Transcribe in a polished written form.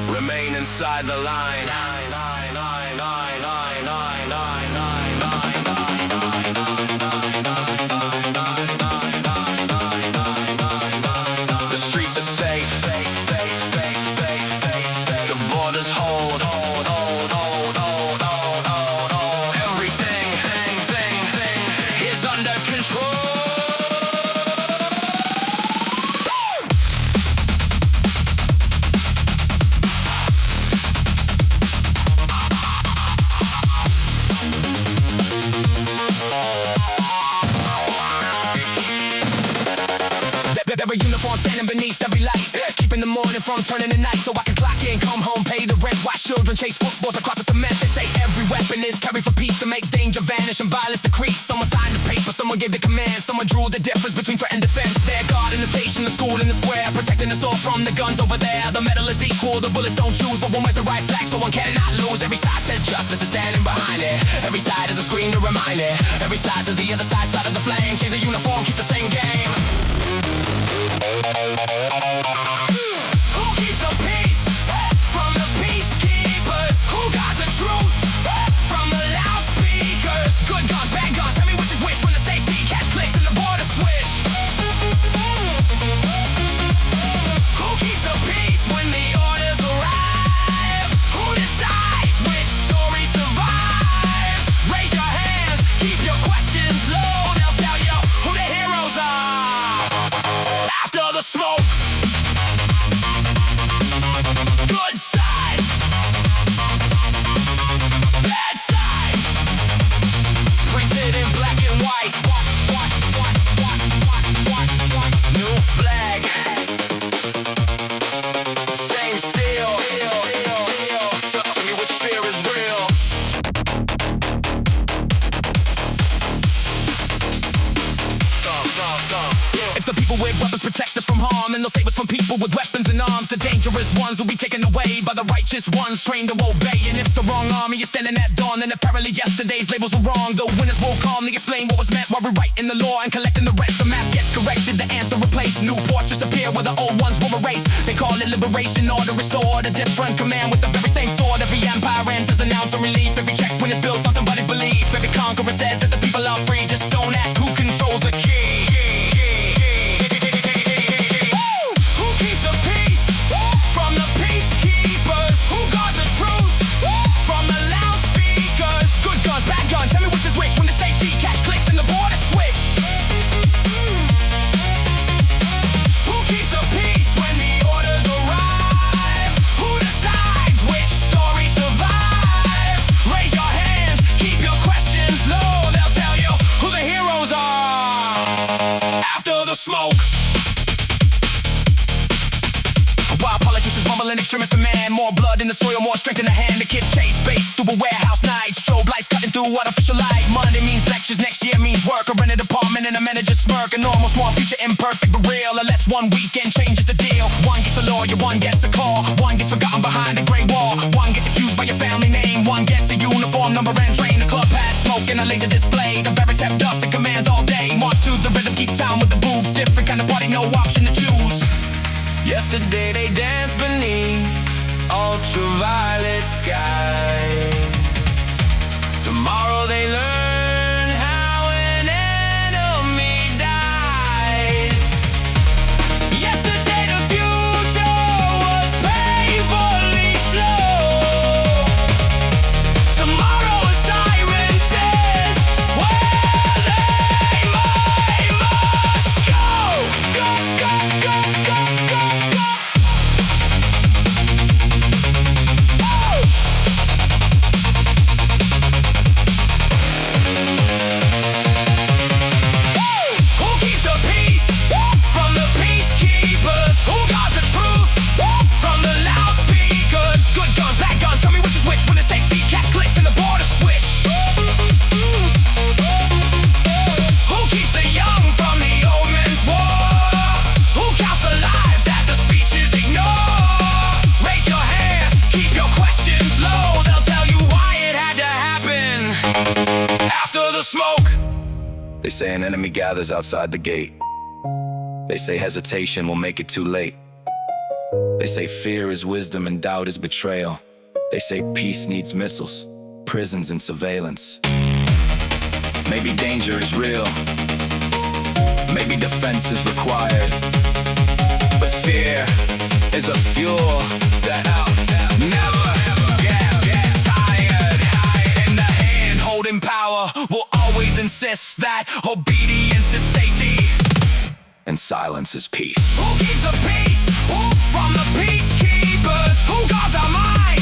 Remain inside the line. The streets are safe. The borders hold. Everything is under control. There are uniforms standing beneath every light, keeping the morning from turning to night, so I can clock in, come home, pay the rent, watch children chase footballs across the cement. They say every weapon is carried for peace, to make danger vanish and violence decrease. Someone signed the paper, someone gave the command, someone drew the difference between threat and defense. They're guarding the station, the school, and the square, protecting us all from the guns over there. The metal is equal, the bullets don't choose, but one wears the right flag, so one cannot lose. Every side says justice is standing behind it. Every side is a screen to remind it. Every side says the other side started the flame. Change the uniform, keep the same game. Who keeps the peace from the peacekeepers? Who guards the truth from the loudspeakers? Good guns, bad guns, tell me which is which when the safety catch clicks and the border switch. Who keeps the peace when the orders arrive? Who decides which stories survive? Raise your hands, keep your questions low. They'll tell you who the heroes are. After the smoke. Good side, bad side, printed in black and white. New flag, same steel. Tell me which fear is real. If the people with weapons protect us from harm, then they'll save us from people with weapons and arms. The dangerous ones will be taken away by the righteous ones trained to obey. And if the wrong army is standing at dawn, then apparently yesterday's labels were wrong. The winners will calmly explain what was meant while rewriting the law and collecting the rest. The map gets corrected, the anthem replaced. New portraits appear where the old ones were erased. They call it liberation or to restore a different command with the very same sword. Every empire enters announcing relief. Every checkpoint is built on somebody's belief. Every conqueror says that the people are free. Just don't ask who controls the key. Who keeps the peace from the peacekeepers? Who guards the truth from the loudspeakers? Good guns, bad guns, tell me which is which when the safety catch clicks and the border switch. Who keeps the peace when the orders arrive? Who decides which story survives? Raise your hands, keep your questions low. They'll tell you who the heroes are. After the smoke. While politicians mumble and extremists demand more blood in the soil, more strength in the hand. The kids chase base through a warehouse night. Strobe lights cutting through artificial light. Monday means lectures, next year means work. A rented apartment and a manager smirk. A normal small future imperfect but real, unless one weekend changes the deal. One gets a lawyer, one gets a call. One gets forgotten behind a gray wall. One gets excused by your family name. One gets a uniform number and train. A club pad, smoke and a laser display. The barracks have dust and commands all day. March to the rhythm, keep time with the boobs. Different kind of party, no option to choose. Yesterday they danced beneath ultraviolet skies. Tomorrow they learn how an enemy dies. Yesterday the future was painfully slow. Tomorrow a siren says where they must go. Go, go, go, go, go, go. They say an enemy gathers outside the gate. They say hesitation will make it too late. They say fear is wisdom and doubt is betrayal. They say peace needs missiles, prisons and surveillance. Maybe danger is real, maybe defense is required, but fear is a fuel that never get tired. And the hand holding power will always insist that obedience is safety and silence is peace. Who keeps the peace? Who from the peacekeepers? Who guards our minds?